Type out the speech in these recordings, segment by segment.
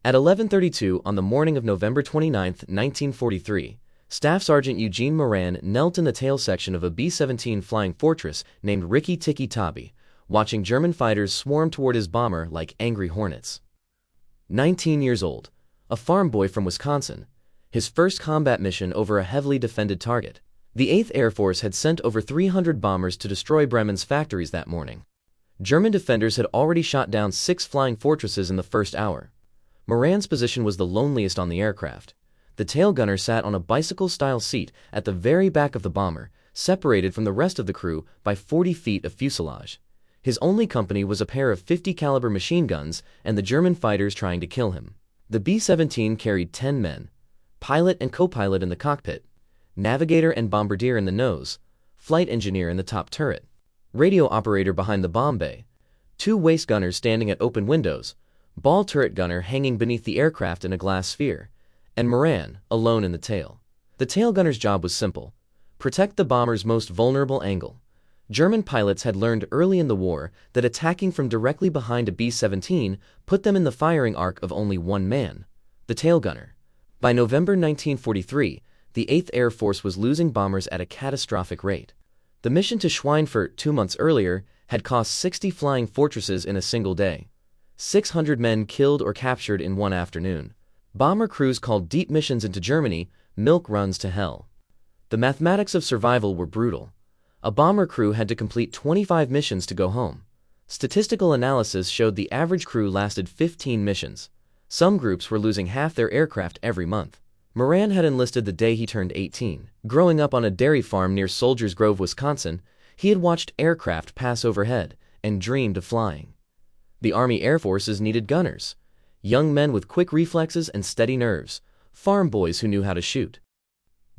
At 11:32 on the morning of November 29, 1943, Staff Sergeant Eugene Moran knelt in the tail section of a B-17 flying fortress named Rikki Tikki Tavi, watching German fighters swarm toward his bomber like angry hornets. 19 years old, a farm boy from Wisconsin, his first combat mission over a heavily defended target. The 8th Air Force had sent over 300 bombers to destroy Bremen's factories that morning. German defenders had already shot down 6 flying fortresses in the first hour. Moran's position was the loneliest on the aircraft. The tail gunner sat on a bicycle-style seat at the very back of the bomber, separated from the rest of the crew by 40 feet of fuselage. His only company was a pair of 50 caliber machine guns and the German fighters trying to kill him. The B-17 carried 10 men, pilot and co-pilot in the cockpit, navigator and bombardier in the nose, flight engineer in the top turret, radio operator behind the bomb bay, 2 waist gunners standing at open windows, ball turret gunner hanging beneath the aircraft in a glass sphere, and Moran, alone in the tail. The tail gunner's job was simple: protect the bomber's most vulnerable angle. German pilots had learned early in the war that attacking from directly behind a B-17 put them in the firing arc of only one man, the tail gunner. By November 1943, the 8th Air Force was losing bombers at a catastrophic rate. The mission to Schweinfurt 2 months earlier had cost 60 flying fortresses in a single day. 600 men killed or captured in one afternoon. Bomber crews called deep missions into Germany milk runs to hell. The mathematics of survival were brutal. A bomber crew had to complete 25 missions to go home. Statistical analysis showed the average crew lasted 15 missions. Some groups were losing half their aircraft every month. Moran had enlisted the day he turned 18. Growing up on a dairy farm near Soldiers Grove, Wisconsin, he had watched aircraft pass overhead and dreamed of flying. The Army Air Forces needed gunners, young men with quick reflexes and steady nerves, farm boys who knew how to shoot.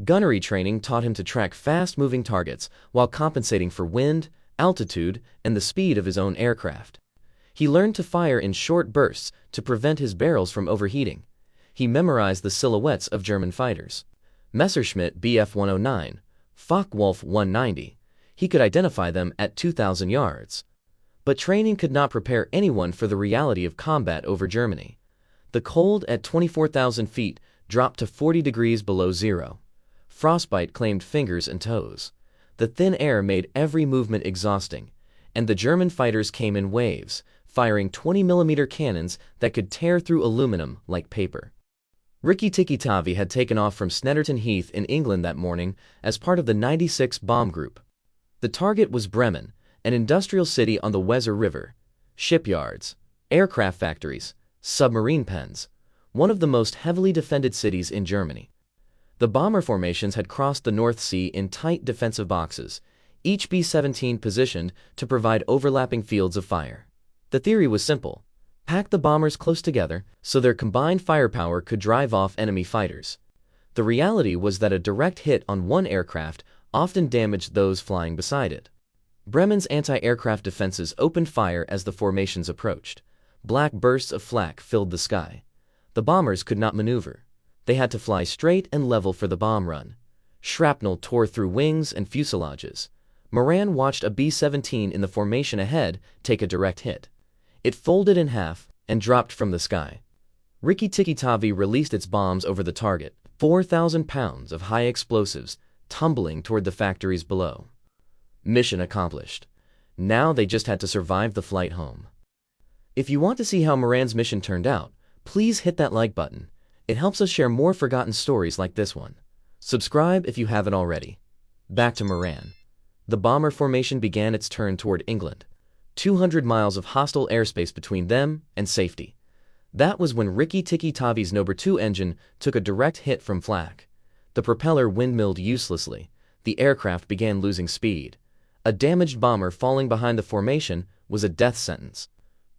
Gunnery training taught him to track fast-moving targets while compensating for wind, altitude, and the speed of his own aircraft. He learned to fire in short bursts to prevent his barrels from overheating. He memorized the silhouettes of German fighters: Messerschmitt Bf 109, Focke-Wulf 190. He could identify them at 2,000 yards. But training could not prepare anyone for the reality of combat over Germany. The cold at 24,000 feet dropped to 40 degrees below zero. Frostbite claimed fingers and toes. The thin air made every movement exhausting, and the German fighters came in waves, firing 20mm cannons that could tear through aluminum like paper. Rikki Tikki Tavi had taken off from Snetterton Heath in England that morning as part of the 96 Bomb Group. The target was Bremen, an industrial city on the Weser River. Shipyards, aircraft factories, submarine pens, one of the most heavily defended cities in Germany. The bomber formations had crossed the North Sea in tight defensive boxes, each B-17 positioned to provide overlapping fields of fire. The theory was simple: pack the bombers close together so their combined firepower could drive off enemy fighters. The reality was that a direct hit on one aircraft often damaged those flying beside it. Bremen's anti-aircraft defenses opened fire as the formations approached. Black bursts of flak filled the sky. The bombers could not maneuver. They had to fly straight and level for the bomb run. Shrapnel tore through wings and fuselages. Moran watched a B-17 in the formation ahead take a direct hit. It folded in half and dropped from the sky. Rikki Tikki Tavi released its bombs over the target, 4,000 pounds of high explosives tumbling toward the factories below. Mission accomplished. Now they just had to survive the flight home. If you want to see how Moran's mission turned out, please hit that like button. It helps us share more forgotten stories like this one. Subscribe if you haven't already. Back to Moran. The bomber formation began its turn toward England. 200 miles of hostile airspace between them and safety. That was when Rikki Tikki Tavi's No. 2 engine took a direct hit from flak. The propeller windmilled uselessly. The aircraft began losing speed. A damaged bomber falling behind the formation was a death sentence.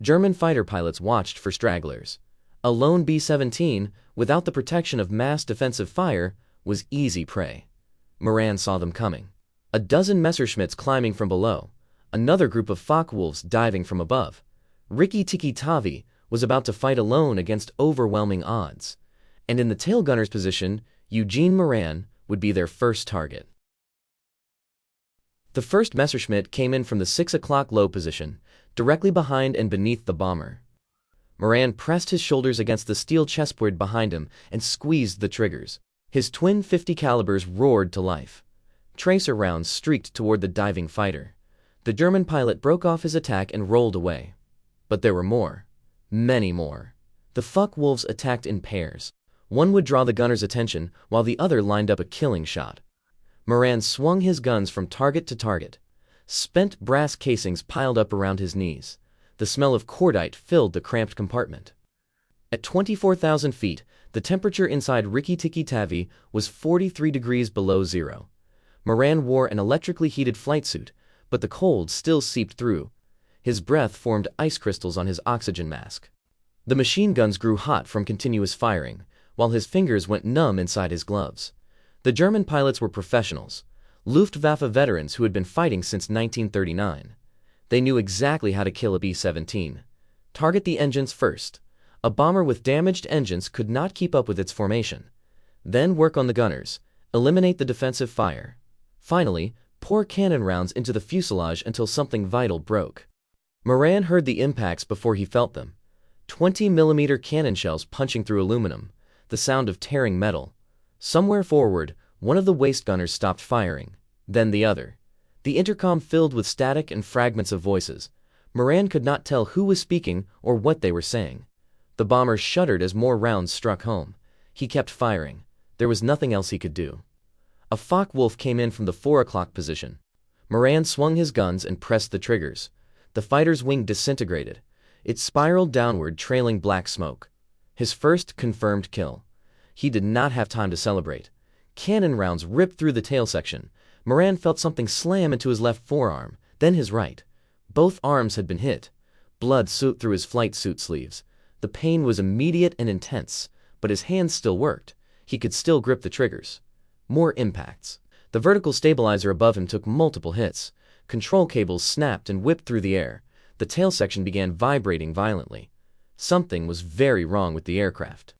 German fighter pilots watched for stragglers. A lone B-17, without the protection of mass defensive fire, was easy prey. Moran saw them coming. A dozen Messerschmitts climbing from below. Another group of Focke-Wulfs diving from above. Rikki Tikki Tavi was about to fight alone against overwhelming odds. And in the tail gunner's position, Eugene Moran would be their first target. The first Messerschmitt came in from the 6 o'clock low position, directly behind and beneath the bomber. Moran pressed his shoulders against the steel chessboard behind him and squeezed the triggers. His twin .50 calibers roared to life. Tracer rounds streaked toward the diving fighter. The German pilot broke off his attack and rolled away. But there were more. Many more. The Focke-Wulfs attacked in pairs. One would draw the gunner's attention, while the other lined up a killing shot. Moran swung his guns from target to target. Spent brass casings piled up around his knees. The smell of cordite filled the cramped compartment. At 24,000 feet, the temperature inside Rikki Tikki Tavi was 43 degrees below zero. Moran wore an electrically heated flight suit, but the cold still seeped through. His breath formed ice crystals on his oxygen mask. The machine guns grew hot from continuous firing, while his fingers went numb inside his gloves. The German pilots were professionals, Luftwaffe veterans who had been fighting since 1939. They knew exactly how to kill a B-17. Target the engines first. A bomber with damaged engines could not keep up with its formation. Then work on the gunners. Eliminate the defensive fire. Finally, pour cannon rounds into the fuselage until something vital broke. Moran heard the impacts before he felt them. 20mm cannon shells punching through aluminum. The sound of tearing metal. Somewhere forward, one of the waist gunners stopped firing. Then the other. The intercom filled with static and fragments of voices. Moran could not tell who was speaking or what they were saying. The bomber shuddered as more rounds struck home. He kept firing. There was nothing else he could do. A Focke-Wulf came in from the 4 o'clock position. Moran swung his guns and pressed the triggers. The fighter's wing disintegrated. It spiraled downward, trailing black smoke. His first confirmed kill. He did not have time to celebrate. Cannon rounds ripped through the tail section. Moran felt something slam into his left forearm, then his right. Both arms had been hit. Blood soaked through his flight suit sleeves. The pain was immediate and intense, but his hands still worked. He could still grip the triggers. More impacts. The vertical stabilizer above him took multiple hits. Control cables snapped and whipped through the air. The tail section began vibrating violently. Something was very wrong with the aircraft.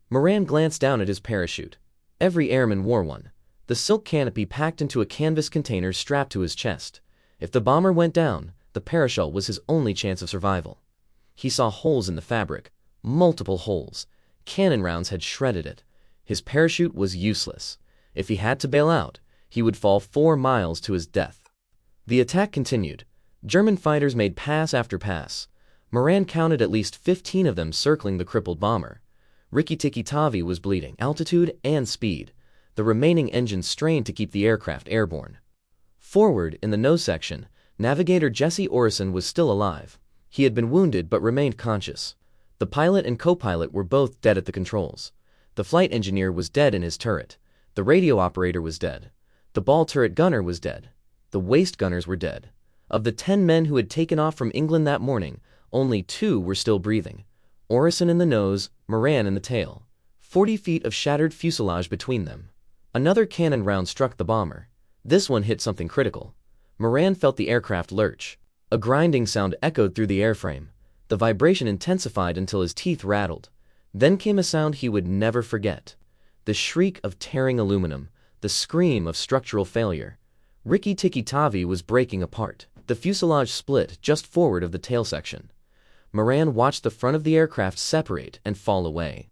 Moran glanced down at his parachute. Every airman wore one. The silk canopy packed into a canvas container strapped to his chest. If the bomber went down, the parachute was his only chance of survival. He saw holes in the fabric. Multiple holes. Cannon rounds had shredded it. His parachute was useless. If he had to bail out, he would fall 4 miles to his death. The attack continued. German fighters made pass after pass. Moran counted at least 15 of them circling the crippled bomber. Rikki Tikki Tavi was bleeding altitude and speed. The remaining engines strained to keep the aircraft airborne. Forward, in the nose section, navigator Jesse Orison was still alive. He had been wounded but remained conscious. The pilot and co-pilot were both dead at the controls. The flight engineer was dead in his turret. The radio operator was dead. The ball turret gunner was dead. The waist gunners were dead. Of the 10 men who had taken off from England that morning, only 2 were still breathing. Orison in the nose, Moran in the tail. 40 feet of shattered fuselage between them. Another cannon round struck the bomber. This one hit something critical. Moran felt the aircraft lurch. A grinding sound echoed through the airframe. The vibration intensified until his teeth rattled. Then came a sound he would never forget. The shriek of tearing aluminum. The scream of structural failure. Rikki Tikki Tavi was breaking apart. The fuselage split just forward of the tail section. Moran watched the front of the aircraft separate and fall away.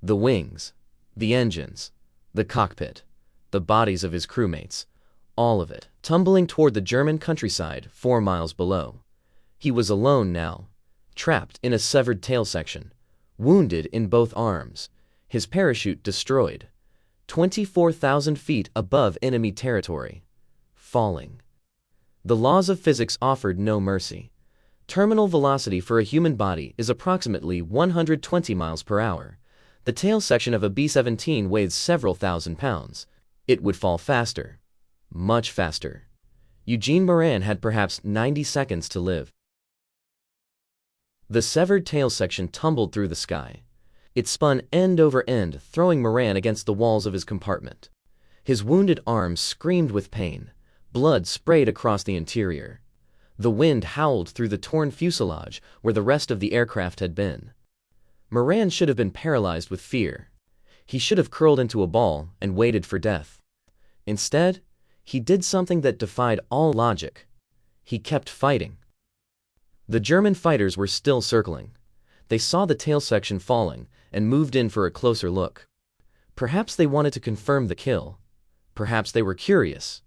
The wings, the engines, the cockpit, the bodies of his crewmates, all of it, tumbling toward the German countryside 4 miles below. He was alone now, trapped in a severed tail section, wounded in both arms, his parachute destroyed, 24,000 feet above enemy territory, falling. The laws of physics offered no mercy. Terminal velocity for a human body is approximately 120 miles per hour. The tail section of a B-17 weighs several thousand pounds. It would fall faster. Much faster. Eugene Moran had perhaps 90 seconds to live. The severed tail section tumbled through the sky. It spun end over end, throwing Moran against the walls of his compartment. His wounded arms screamed with pain. Blood sprayed across the interior. The wind howled through the torn fuselage where the rest of the aircraft had been. Moran should have been paralyzed with fear. He should have curled into a ball and waited for death. Instead, he did something that defied all logic. He kept fighting. The German fighters were still circling. They saw the tail section falling and moved in for a closer look. Perhaps they wanted to confirm the kill. Perhaps they were curious.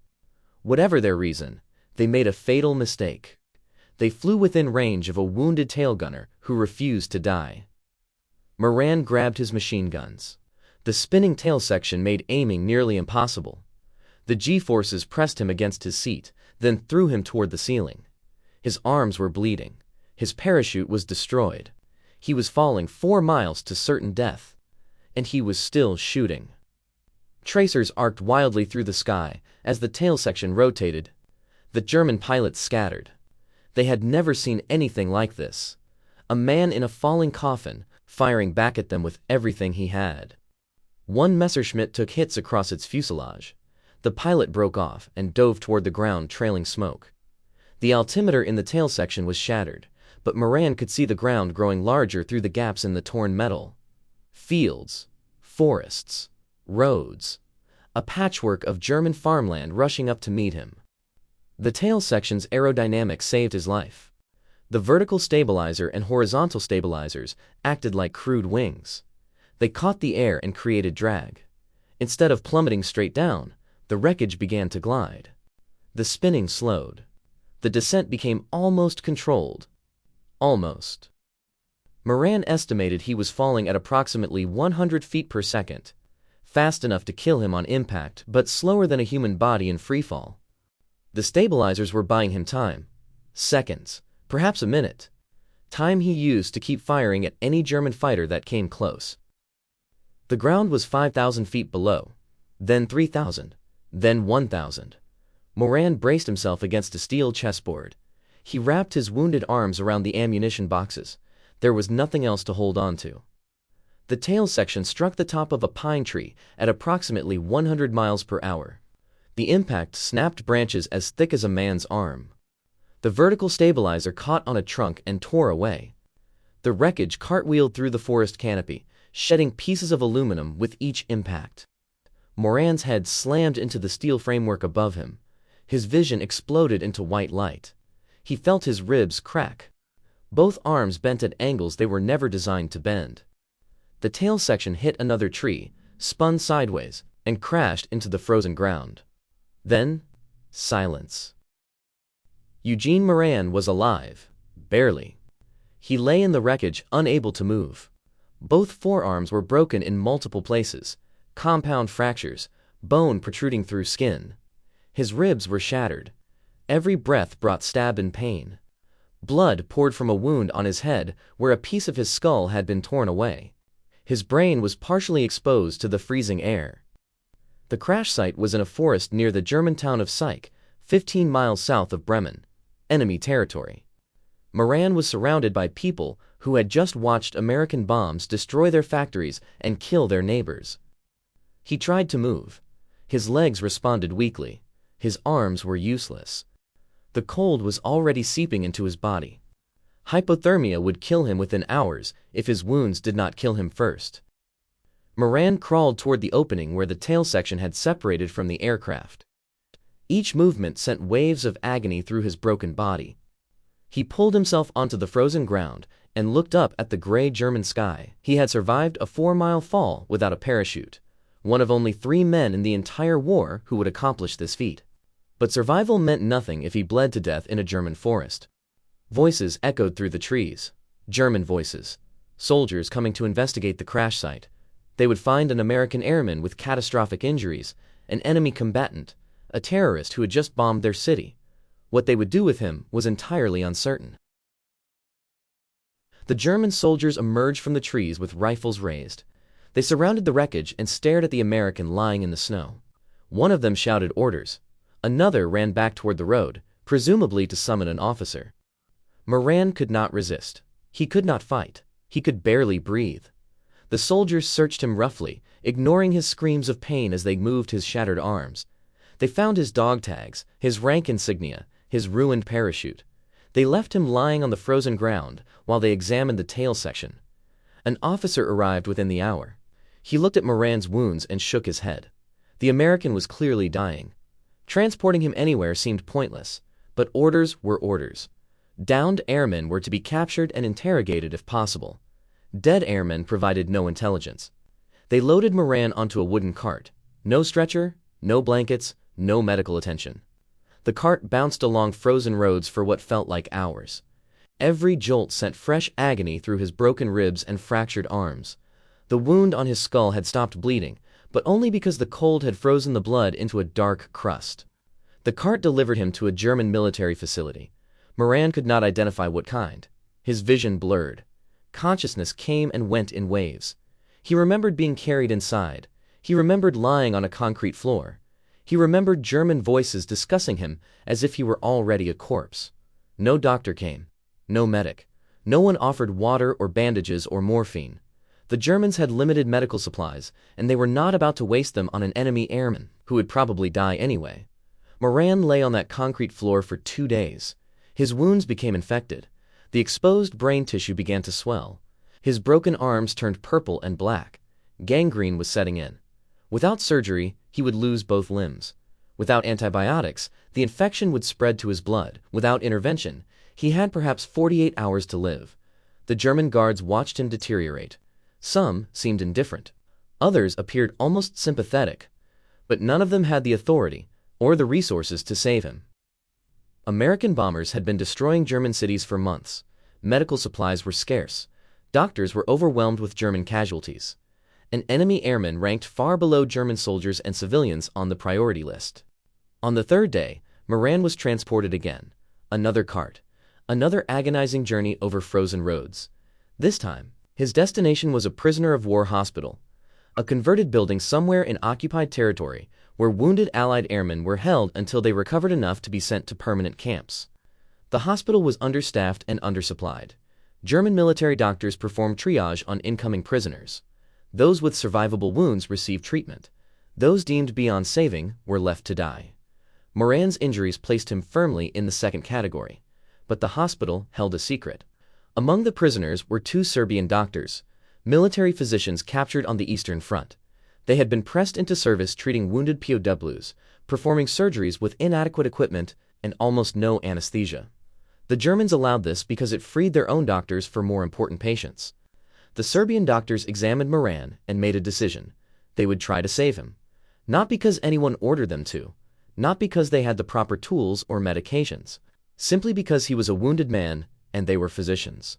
Whatever their reason, they made a fatal mistake. They flew within range of a wounded tail gunner who refused to die. Moran grabbed his machine guns. The spinning tail section made aiming nearly impossible. The G-forces pressed him against his seat, then threw him toward the ceiling. His arms were bleeding. His parachute was destroyed. He was falling 4 miles to certain death. And he was still shooting. Tracers arced wildly through the sky as the tail section rotated. The German pilots scattered. They had never seen anything like this. A man in a falling coffin, firing back at them with everything he had. One Messerschmitt took hits across its fuselage. The pilot broke off and dove toward the ground, trailing smoke. The altimeter in the tail section was shattered, but Moran could see the ground growing larger through the gaps in the torn metal. Fields, forests, roads, a patchwork of German farmland rushing up to meet him. The tail section's aerodynamics saved his life. The vertical stabilizer and horizontal stabilizers acted like crude wings. They caught the air and created drag. Instead of plummeting straight down, the wreckage began to glide. The spinning slowed. The descent became almost controlled. Almost. Moran estimated he was falling at approximately 100 feet per second, fast enough to kill him on impact but slower than a human body in freefall. The stabilizers were buying him time. Seconds, perhaps a minute. Time he used to keep firing at any German fighter that came close. The ground was 5,000 feet below, then 3,000, then 1,000. Moran braced himself against a steel chessboard. He wrapped his wounded arms around the ammunition boxes. There was nothing else to hold on to. The tail section struck the top of a pine tree at approximately 100 miles per hour. The impact snapped branches as thick as a man's arm. The vertical stabilizer caught on a trunk and tore away. The wreckage cartwheeled through the forest canopy, shedding pieces of aluminum with each impact. Moran's head slammed into the steel framework above him. His vision exploded into white light. He felt his ribs crack. Both arms bent at angles they were never designed to bend. The tail section hit another tree, spun sideways, and crashed into the frozen ground. Then, silence. Eugene Moran was alive, barely. He lay in the wreckage, unable to move. Both forearms were broken in multiple places, compound fractures, bone protruding through skin. His ribs were shattered. Every breath brought stab and pain. Blood poured from a wound on his head where a piece of his skull had been torn away. His brain was partially exposed to the freezing air. The crash site was in a forest near the German town of Syke, 15 miles south of Bremen, enemy territory. Moran was surrounded by people who had just watched American bombs destroy their factories and kill their neighbors. He tried to move. His legs responded weakly. His arms were useless. The cold was already seeping into his body. Hypothermia would kill him within hours if his wounds did not kill him first. Moran crawled toward the opening where the tail section had separated from the aircraft. Each movement sent waves of agony through his broken body. He pulled himself onto the frozen ground and looked up at the gray German sky. He had survived a 4-mile fall without a parachute, one of only 3 men in the entire war who would accomplish this feat. But survival meant nothing if he bled to death in a German forest. Voices echoed through the trees. German voices. Soldiers coming to investigate the crash site. They would find an American airman with catastrophic injuries, an enemy combatant, a terrorist who had just bombed their city. What they would do with him was entirely uncertain. The German soldiers emerged from the trees with rifles raised. They surrounded the wreckage and stared at the American lying in the snow. One of them shouted orders. Another ran back toward the road, presumably to summon an officer. Moran could not resist. He could not fight. He could barely breathe. The soldiers searched him roughly, ignoring his screams of pain as they moved his shattered arms. They found his dog tags, his rank insignia, his ruined parachute. They left him lying on the frozen ground while they examined the tail section. An officer arrived within the hour. He looked at Moran's wounds and shook his head. The American was clearly dying. Transporting him anywhere seemed pointless, but orders were orders. Downed airmen were to be captured and interrogated if possible. Dead airmen provided no intelligence. They loaded Moran onto a wooden cart. No stretcher, no blankets, no medical attention. The cart bounced along frozen roads for what felt like hours. Every jolt sent fresh agony through his broken ribs and fractured arms. The wound on his skull had stopped bleeding, but only because the cold had frozen the blood into a dark crust. The cart delivered him to a German military facility. Moran could not identify what kind. His vision blurred. Consciousness came and went in waves. He remembered being carried inside. He remembered lying on a concrete floor. He remembered German voices discussing him as if he were already a corpse. No doctor came. No medic. No one offered water or bandages or morphine. The Germans had limited medical supplies, and they were not about to waste them on an enemy airman, who would probably die anyway. Moran lay on that concrete floor for 2 days. His wounds became infected. The exposed brain tissue began to swell. His broken arms turned purple and black. Gangrene was setting in. Without surgery, he would lose both limbs. Without antibiotics, the infection would spread to his blood. Without intervention, he had perhaps 48 hours to live. The German guards watched him deteriorate. Some seemed indifferent. Others appeared almost sympathetic. But none of them had the authority or the resources to save him. American bombers had been destroying German cities for months. Medical supplies were scarce. Doctors were overwhelmed with German casualties. An enemy airman ranked far below German soldiers and civilians on the priority list. On the 3rd day, Moran was transported again. Another cart. Another agonizing journey over frozen roads. This time, his destination was a prisoner of war hospital, a converted building somewhere in occupied territory where wounded Allied airmen were held until they recovered enough to be sent to permanent camps. The hospital was understaffed and undersupplied. German military doctors performed triage on incoming prisoners. Those with survivable wounds received treatment. Those deemed beyond saving were left to die. Moran's injuries placed him firmly in the 2nd category, but the hospital held a secret. Among the prisoners were 2 Serbian doctors, military physicians captured on the Eastern Front. They had been pressed into service treating wounded POWs, performing surgeries with inadequate equipment and almost no anesthesia. The Germans allowed this because it freed their own doctors for more important patients. The Serbian doctors examined Moran and made a decision. They would try to save him. Not because anyone ordered them to, not because they had the proper tools or medications, simply because he was a wounded man and they were physicians.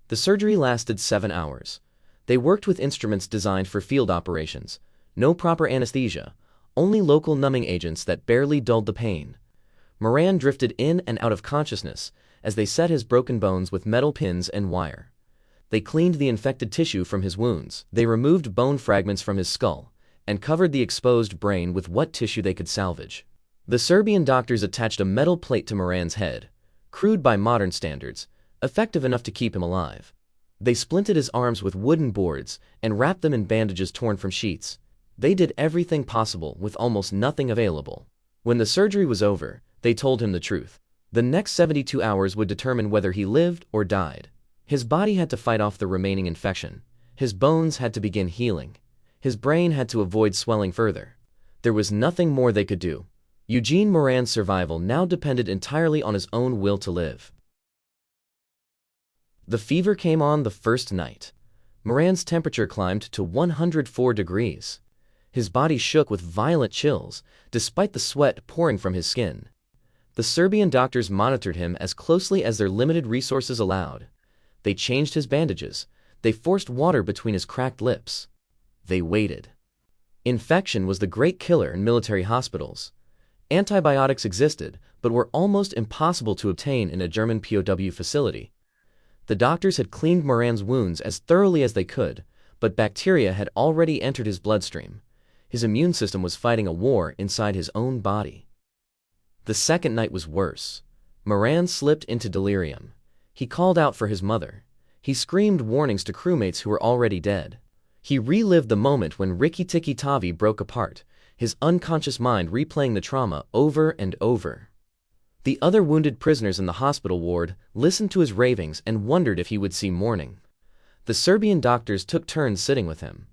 The surgery lasted 7 hours. They worked with instruments designed for field operations. No proper anesthesia, only local numbing agents that barely dulled the pain. Moran drifted in and out of consciousness as they set his broken bones with metal pins and wire. They cleaned the infected tissue from his wounds. They removed bone fragments from his skull and covered the exposed brain with what tissue they could salvage. The Serbian doctors attached a metal plate to Moran's head, crude by modern standards, effective enough to keep him alive. They splinted his arms with wooden boards and wrapped them in bandages torn from sheets. They did everything possible with almost nothing available. When the surgery was over, they told him the truth. The next 72 hours would determine whether he lived or died. His body had to fight off the remaining infection. His bones had to begin healing. His brain had to avoid swelling further. There was nothing more they could do. Eugene Moran's survival now depended entirely on his own will to live. The fever came on the first night. Moran's temperature climbed to 104 degrees. His body shook with violent chills, despite the sweat pouring from his skin. The Serbian doctors monitored him as closely as their limited resources allowed. They changed his bandages. They forced water between his cracked lips. They waited. Infection was the great killer in military hospitals. Antibiotics existed, but were almost impossible to obtain in a German POW facility. The doctors had cleaned Moran's wounds as thoroughly as they could, but bacteria had already entered his bloodstream. His immune system was fighting a war inside his own body. The second night was worse. Moran slipped into delirium. He called out for his mother. He screamed warnings to crewmates who were already dead. He relived the moment when Rikki Tikki Tavi broke apart, his unconscious mind replaying the trauma over and over. The other wounded prisoners in the hospital ward listened to his ravings and wondered if he would see morning. The Serbian doctors took turns sitting with him.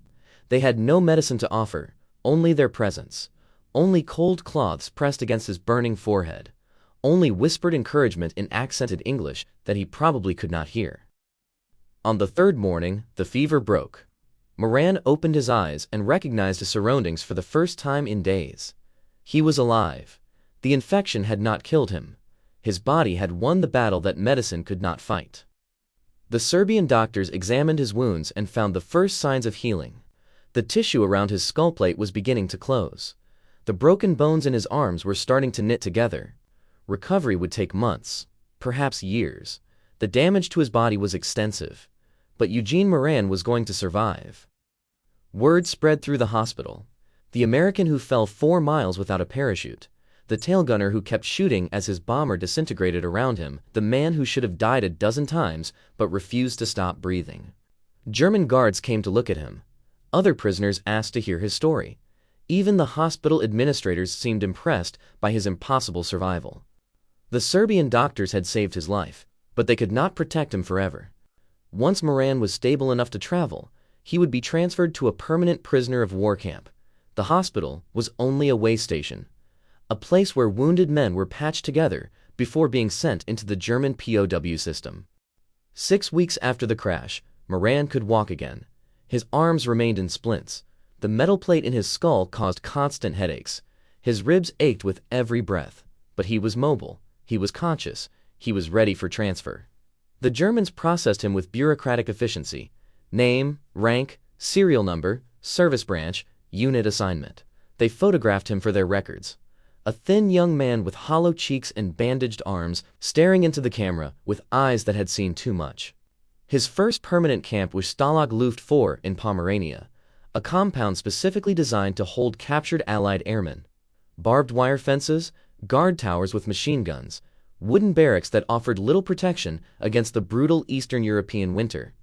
They had no medicine to offer, only their presence, only cold cloths pressed against his burning forehead, only whispered encouragement in accented English that he probably could not hear. On the third morning, the fever broke. Moran opened his eyes and recognized his surroundings for the first time in days. He was alive. The infection had not killed him. His body had won the battle that medicine could not fight. The Serbian doctors examined his wounds and found the first signs of healing. The tissue around his skull plate was beginning to close. The broken bones in his arms were starting to knit together. Recovery would take months, perhaps years. The damage to his body was extensive. But Eugene Moran was going to survive. Word spread through the hospital. The American who fell 4 miles without a parachute. The tail gunner who kept shooting as his bomber disintegrated around him. The man who should have died a dozen times but refused to stop breathing. German guards came to look at him. Other prisoners asked to hear his story. Even the hospital administrators seemed impressed by his impossible survival. The Serbian doctors had saved his life, but they could not protect him forever. Once Moran was stable enough to travel, he would be transferred to a permanent prisoner of war camp. The hospital was only a way station, a place where wounded men were patched together before being sent into the German POW system. 6 weeks after the crash, Moran could walk again. His arms remained in splints. The metal plate in his skull caused constant headaches. His ribs ached with every breath. But he was mobile. He was conscious. He was ready for transfer. The Germans processed him with bureaucratic efficiency. Name, rank, serial number, service branch, unit assignment. They photographed him for their records. A thin young man with hollow cheeks and bandaged arms, staring into the camera with eyes that had seen too much. His first permanent camp was Stalag Luft 4 in Pomerania, a compound specifically designed to hold captured Allied airmen. Barbed wire fences, guard towers with machine guns, wooden barracks that offered little protection against the brutal Eastern European winter.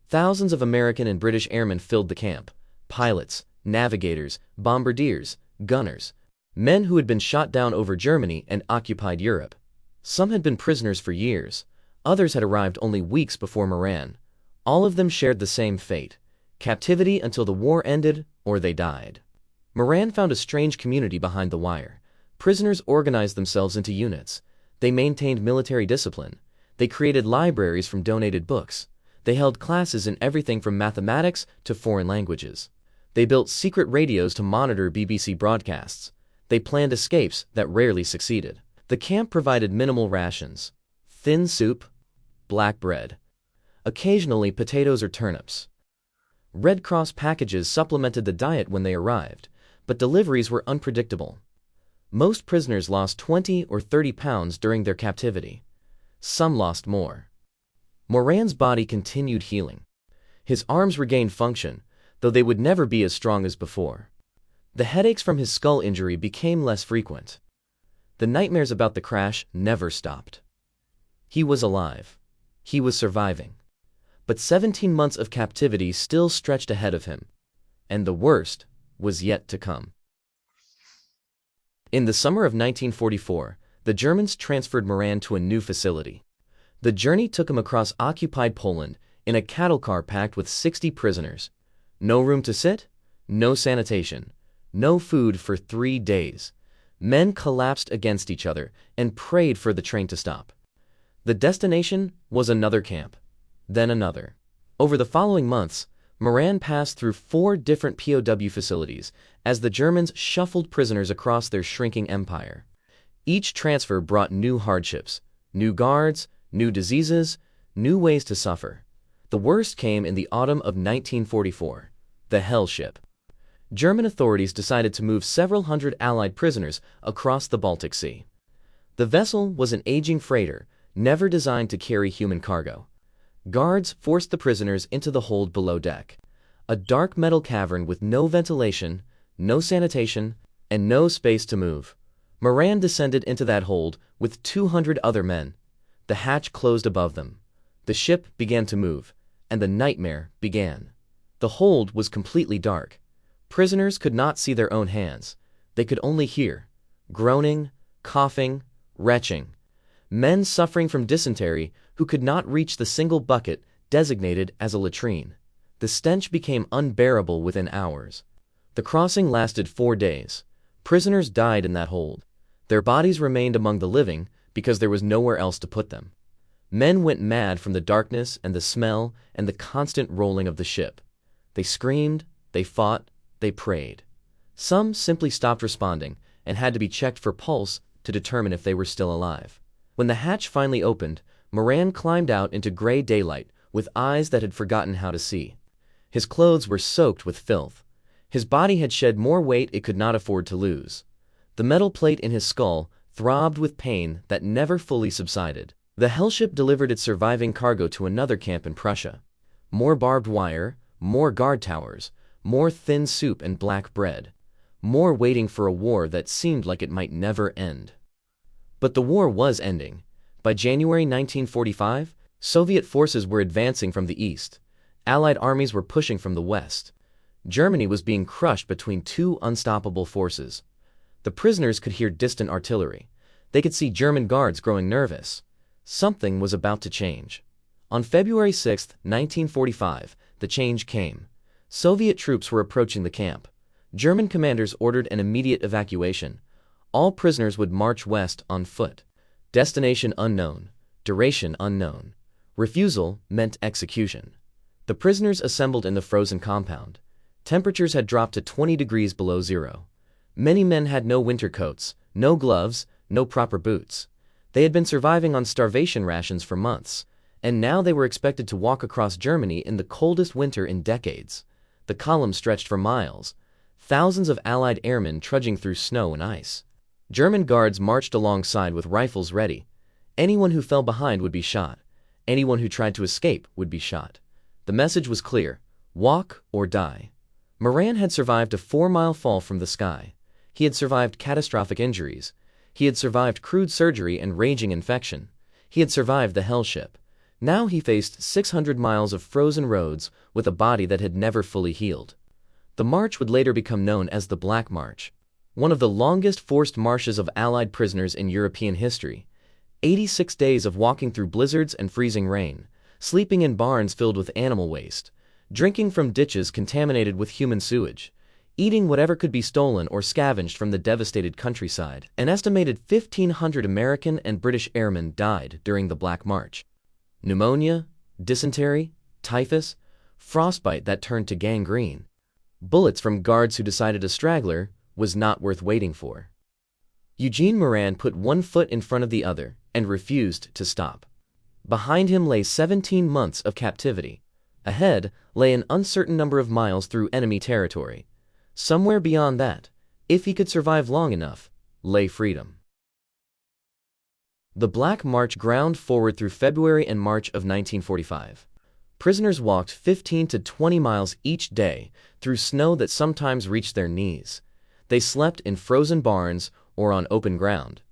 Thousands of American and British airmen filled the camp. Pilots, navigators, bombardiers, gunners. Men who had been shot down over Germany and occupied Europe. Some had been prisoners for years. Others had arrived only weeks before Moran. All of them shared the same fate: captivity until the war ended or they died. Moran found a strange community behind the wire. Prisoners organized themselves into units. They maintained military discipline. They created libraries from donated books. They held classes in everything from mathematics to foreign languages. They built secret radios to monitor BBC broadcasts. They planned escapes that rarely succeeded. The camp provided minimal rations: thin soup, black bread, occasionally potatoes or turnips. Red Cross packages supplemented the diet when they arrived, but deliveries were unpredictable. Most prisoners lost 20 or 30 pounds during their captivity. Some lost more. Moran's body continued healing. His arms regained function, though they would never be as strong as before. The headaches from his skull injury became less frequent. The nightmares about the crash never stopped. He was alive. He was surviving. But 17 months of captivity still stretched ahead of him. And the worst was yet to come. In the summer of 1944, the Germans transferred Moran to a new facility. The journey took him across occupied Poland in a cattle car packed with 60 prisoners. No room to sit, no sanitation, no food for 3 days. Men collapsed against each other and prayed for the train to stop. The destination was another camp, then another. Over the following months, Moran passed through 4 different POW facilities as the Germans shuffled prisoners across their shrinking empire. Each transfer brought new hardships, new guards, new diseases, new ways to suffer. The worst came in the autumn of 1944, the Hell Ship. German authorities decided to move several hundred Allied prisoners across the Baltic Sea. The vessel was an aging freighter, never designed to carry human cargo. Guards forced the prisoners into the hold below deck, a dark metal cavern with no ventilation, no sanitation, and no space to move. Moran descended into that hold with 200 other men. The hatch closed above them. The ship began to move, and the nightmare began. The hold was completely dark. Prisoners could not see their own hands. They could only hear groaning, coughing, retching. Men suffering from dysentery who could not reach the single bucket designated as a latrine. The stench became unbearable within hours. The crossing lasted 4 days. Prisoners died in that hold. Their bodies remained among the living because there was nowhere else to put them. Men went mad from the darkness and the smell and the constant rolling of the ship. They screamed, they fought, they prayed. Some simply stopped responding and had to be checked for pulse to determine if they were still alive. When the hatch finally opened, Moran climbed out into gray daylight with eyes that had forgotten how to see. His clothes were soaked with filth. His body had shed more weight it could not afford to lose. The metal plate in his skull throbbed with pain that never fully subsided. The hellship delivered its surviving cargo to another camp in Prussia. More barbed wire, more guard towers, more thin soup and black bread. More waiting for a war that seemed like it might never end. But the war was ending. By January 1945, Soviet forces were advancing from the east. Allied armies were pushing from the west. Germany was being crushed between two unstoppable forces. The prisoners could hear distant artillery. They could see German guards growing nervous. Something was about to change. On February 6, 1945, the change came. Soviet troops were approaching the camp. German commanders ordered an immediate evacuation. All prisoners would march west on foot. Destination unknown. Duration unknown. Refusal meant execution. The prisoners assembled in the frozen compound. Temperatures had dropped to 20 degrees below zero. Many men had no winter coats, no gloves, no proper boots. They had been surviving on starvation rations for months, and now they were expected to walk across Germany in the coldest winter in decades. The column stretched for miles. Thousands of Allied airmen trudging through snow and ice. German guards marched alongside with rifles ready. Anyone who fell behind would be shot. Anyone who tried to escape would be shot. The message was clear: walk or die. Moran had survived a 4-mile fall from the sky. He had survived catastrophic injuries. He had survived crude surgery and raging infection. He had survived the hellship. Now he faced 600 miles of frozen roads with a body that had never fully healed. The march would later become known as the Black March, one of the longest forced marches of Allied prisoners in European history. 86 days of walking through blizzards and freezing rain, sleeping in barns filled with animal waste, drinking from ditches contaminated with human sewage, eating whatever could be stolen or scavenged from the devastated countryside. An estimated 1,500 American and British airmen died during the Black March. Pneumonia, dysentery, typhus, frostbite that turned to gangrene. Bullets from guards who decided a straggler was not worth waiting for. Eugene Moran put one foot in front of the other and refused to stop. Behind him lay 17 months of captivity. Ahead lay an uncertain number of miles through enemy territory. Somewhere beyond that, if he could survive long enough, lay freedom. The Black March ground forward through February and March of 1945. Prisoners walked 15 to 20 miles each day through snow that sometimes reached their knees. They slept in frozen barns or on open ground.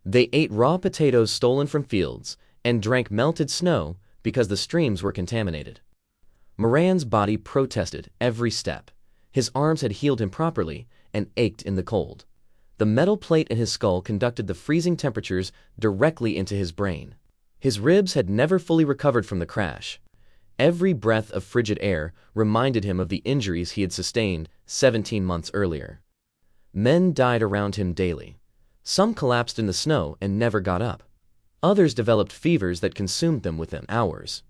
They ate raw potatoes stolen from fields and drank melted snow because the streams were contaminated. Moran's body protested every step. His arms had healed improperly and ached in the cold. The metal plate in his skull conducted the freezing temperatures directly into his brain. His ribs had never fully recovered from the crash. Every breath of frigid air reminded him of the injuries he had sustained 17 months earlier. Men died around him daily. Some collapsed in the snow and never got up. Others developed fevers that consumed them within hours.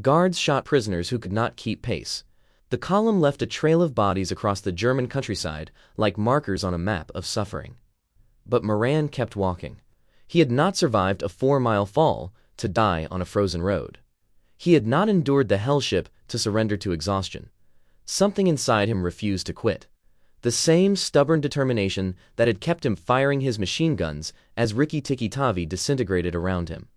Guards shot prisoners who could not keep pace. The column left a trail of bodies across the German countryside like markers on a map of suffering. But Moran kept walking. He had not survived a 4-mile fall to die on a frozen road. He had not endured the hellship to surrender to exhaustion. Something inside him refused to quit. The same stubborn determination that had kept him firing his machine guns as Rikki Tikki Tavi disintegrated around him.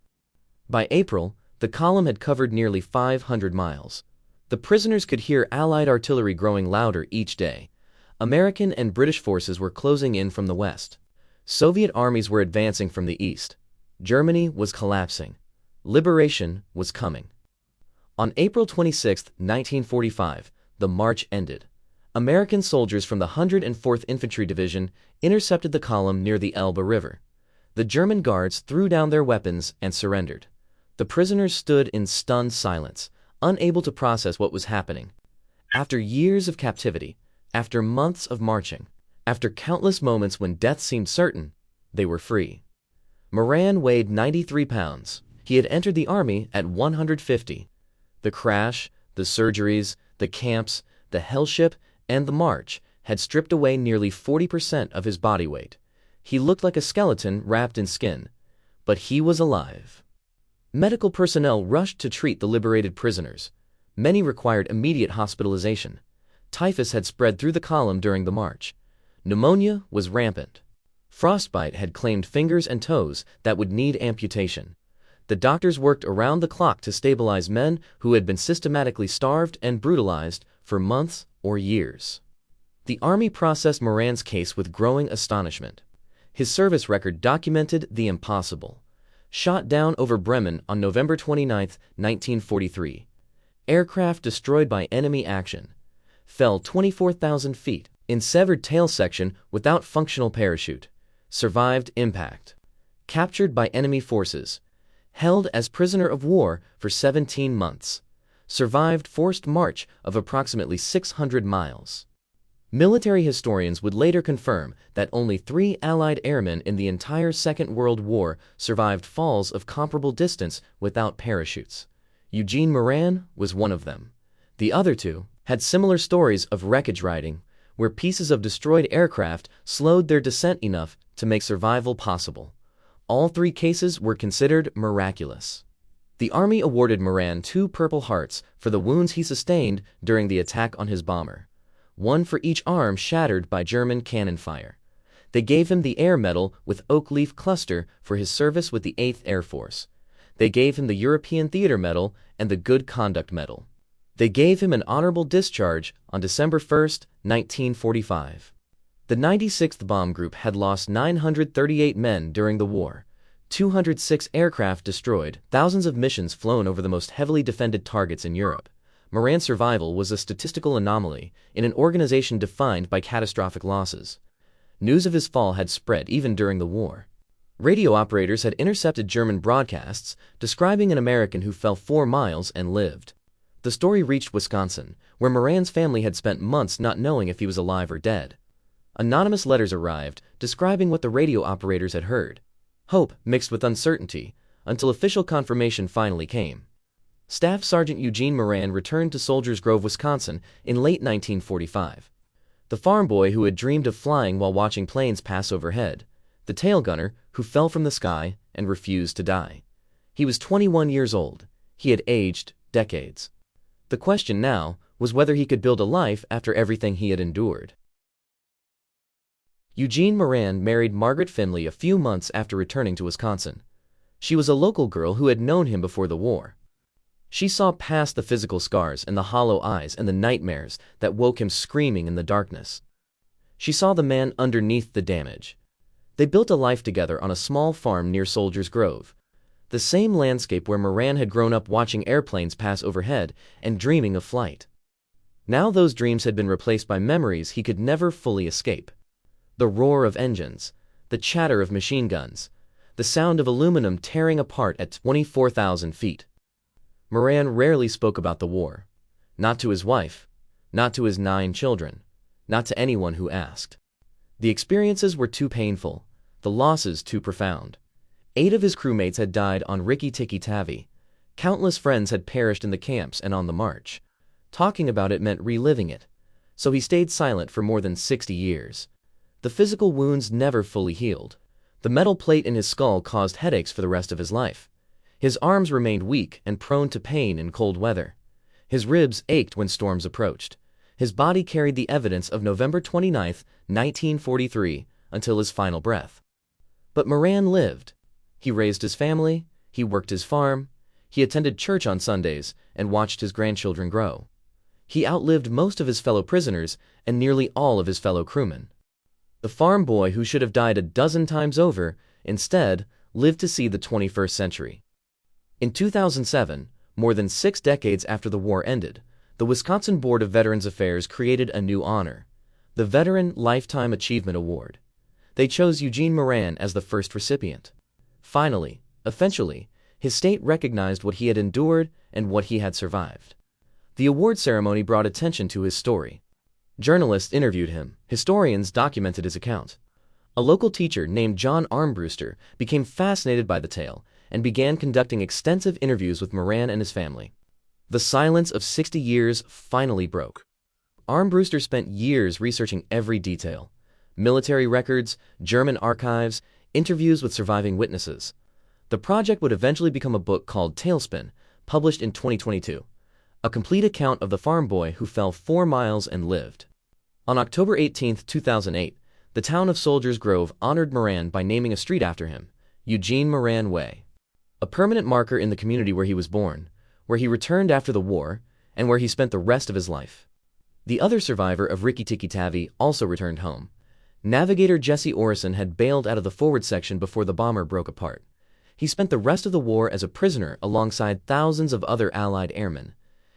By April, the column had covered nearly 500 miles. The prisoners could hear Allied artillery growing louder each day. American and British forces were closing in from the west. Soviet armies were advancing from the east. Germany was collapsing. Liberation was coming. On April 26, 1945, the march ended. American soldiers from the 104th Infantry Division intercepted the column near the Elbe River. The German guards threw down their weapons and surrendered. The prisoners stood in stunned silence, unable to process what was happening. After years of captivity, after months of marching, after countless moments when death seemed certain, they were free. Moran weighed 93 pounds. He He had entered the Army at 150. The crash, the surgeries, the camps, the hellship, and the march had stripped away nearly 40% of his body weight. He looked like a skeleton wrapped in skin, but he was alive. Medical personnel rushed to treat the liberated prisoners. Many required immediate hospitalization. Typhus had spread through the column during the march. Pneumonia was rampant. Frostbite had claimed fingers and toes that would need amputation. The doctors worked around the clock to stabilize men who had been systematically starved and brutalized for months or years. The Army processed Moran's case with growing astonishment. His service record documented the impossible. Shot down over Bremen on November 29, 1943. Aircraft destroyed by enemy action. Fell 24,000 feet in severed tail section without functional parachute. Survived impact. Captured by enemy forces. Held as prisoner of war for 17 months. Survived forced march of approximately 600 miles. Military historians would later confirm that only 3 Allied airmen in the entire Second World War survived falls of comparable distance without parachutes. Eugene Moran was one of them. The other 2 had similar stories of wreckage riding, where pieces of destroyed aircraft slowed their descent enough to make survival possible. All 3 cases were considered miraculous. The Army awarded Moran 2 Purple Hearts for the wounds he sustained during the attack on his bomber. 1 for each arm shattered by German cannon fire. They gave him the Air Medal with Oak Leaf Cluster for his service with the 8th Air Force. They gave him the European Theater Medal and the Good Conduct Medal. They gave him an honorable discharge on December 1, 1945. The 96th Bomb Group had lost 938 men during the war, 206 aircraft destroyed, thousands of missions flown over the most heavily defended targets in Europe. Moran's survival was a statistical anomaly in an organization defined by catastrophic losses. News of his fall had spread even during the war. Radio operators had intercepted German broadcasts describing an American who fell 4 miles and lived. The story reached Wisconsin, where Moran's family had spent months not knowing if he was alive or dead. Anonymous letters arrived describing what the radio operators had heard. Hope mixed with uncertainty, until official confirmation finally came. Staff Sergeant Eugene Moran returned to Soldiers Grove, Wisconsin in late 1945. The farm boy who had dreamed of flying while watching planes pass overhead. The tail gunner who fell from the sky and refused to die. He was 21 years old. He had aged decades. The question now was whether he could build a life after everything he had endured. Eugene Moran married Margaret Finley a few months after returning to Wisconsin. She was a local girl who had known him before the war. She saw past the physical scars and the hollow eyes and the nightmares that woke him screaming in the darkness. She saw the man underneath the damage. They built a life together on a small farm near Soldiers Grove, the same landscape where Moran had grown up watching airplanes pass overhead and dreaming of flight. Now those dreams had been replaced by memories he could never fully escape. The roar of engines, the chatter of machine guns, the sound of aluminum tearing apart at 24,000 feet. Moran rarely spoke about the war. Not to his wife, not to his 9 children, not to anyone who asked. The experiences were too painful, the losses too profound. 8 of his crewmates had died on Rikki Tikki Tavi. Countless friends had perished in the camps and on the march. Talking about it meant reliving it, so he stayed silent for more than 60 years. The physical wounds never fully healed. The metal plate in his skull caused headaches for the rest of his life. His arms remained weak and prone to pain in cold weather. His ribs ached when storms approached. His body carried the evidence of November 29, 1943, until his final breath. But Moran lived. He raised his family, he worked his farm, he attended church on Sundays, and watched his grandchildren grow. He outlived most of his fellow prisoners and nearly all of his fellow crewmen. The farm boy who should have died a dozen times over, instead, lived to see the 21st century. In 2007, more than 6 decades after the war ended, the Wisconsin Board of Veterans Affairs created a new honor, the Veteran Lifetime Achievement Award. They chose Eugene Moran as the first recipient. Finally, eventually, his state recognized what he had endured and what he had survived. The award ceremony brought attention to his story. Journalists interviewed him, historians documented his account. A local teacher named John Armbruster became fascinated by the tale and began conducting extensive interviews with Moran and his family. The silence of 60 years finally broke. Armbruster spent years researching every detail: military records, German archives, interviews with surviving witnesses. The project would eventually become a book called Tailspin, published in 2022, a complete account of the farm boy who fell 4 miles and lived. On October 18, 2008, the town of Soldiers Grove honored Moran by naming a street after him, Eugene Moran Way, a permanent marker in the community where he was born, where he returned after the war, and where he spent the rest of his life. The other survivor of Rikki Tikki Tavi also returned home. Navigator Jesse Orison had bailed out of the forward section before the bomber broke apart. He spent the rest of the war as a prisoner alongside thousands of other Allied airmen.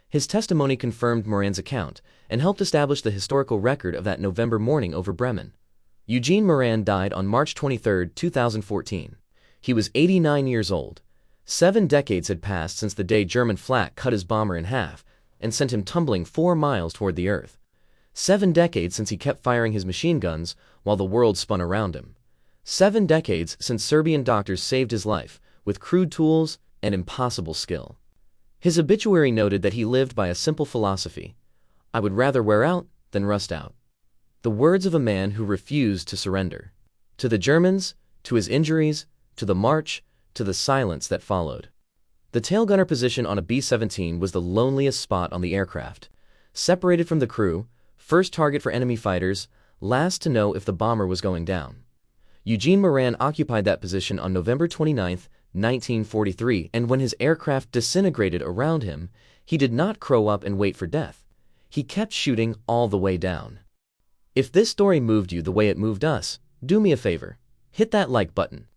His testimony confirmed Moran's account and helped establish the historical record of that November morning over Bremen. Eugene Moran died on March 23, 2014. He was 89 years old. 7 decades had passed since the day German flak cut his bomber in half and sent him tumbling 4 miles toward the earth. 7 decades since he kept firing his machine guns while the world spun around him. 7 decades since Serbian doctors saved his life with crude tools and impossible skill. His obituary noted that he lived by a simple philosophy: "I would rather wear out than rust out." The words of a man who refused to surrender. To the Germans, to his injuries, to the march, to the silence that followed. The tail gunner position on a B-17 was the loneliest spot on the aircraft. Separated from the crew, first target for enemy fighters, last to know if the bomber was going down. Eugene Moran occupied that position on November 29, 1943, and when his aircraft disintegrated around him, he did not crow up and wait for death. He kept shooting all the way down. If this story moved you the way it moved us, do me a favor. Hit that like button.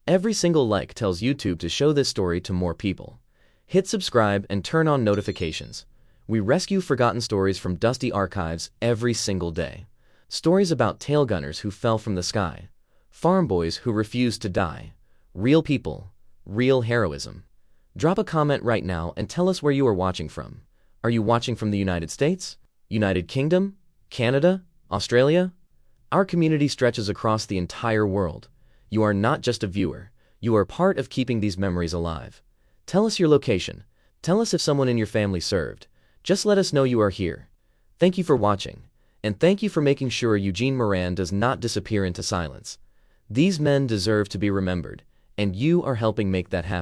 Every single like tells YouTube to show this story to more people. Hit subscribe and turn on notifications. We rescue forgotten stories from dusty archives every single day. Stories about tail gunners who fell from the sky. Farm boys who refused to die. Real people. Real heroism. Drop a comment right now and tell us where you are watching from. Are you watching from the United States? United Kingdom? Canada? Australia? Our community stretches across the entire world. You are not just a viewer. You are part of keeping these memories alive. Tell us your location. Tell us if someone in your family served. Just let us know you are here. Thank you for watching. And thank you for making sure Eugene Moran does not disappear into silence. These men deserve to be remembered, and you are helping make that happen.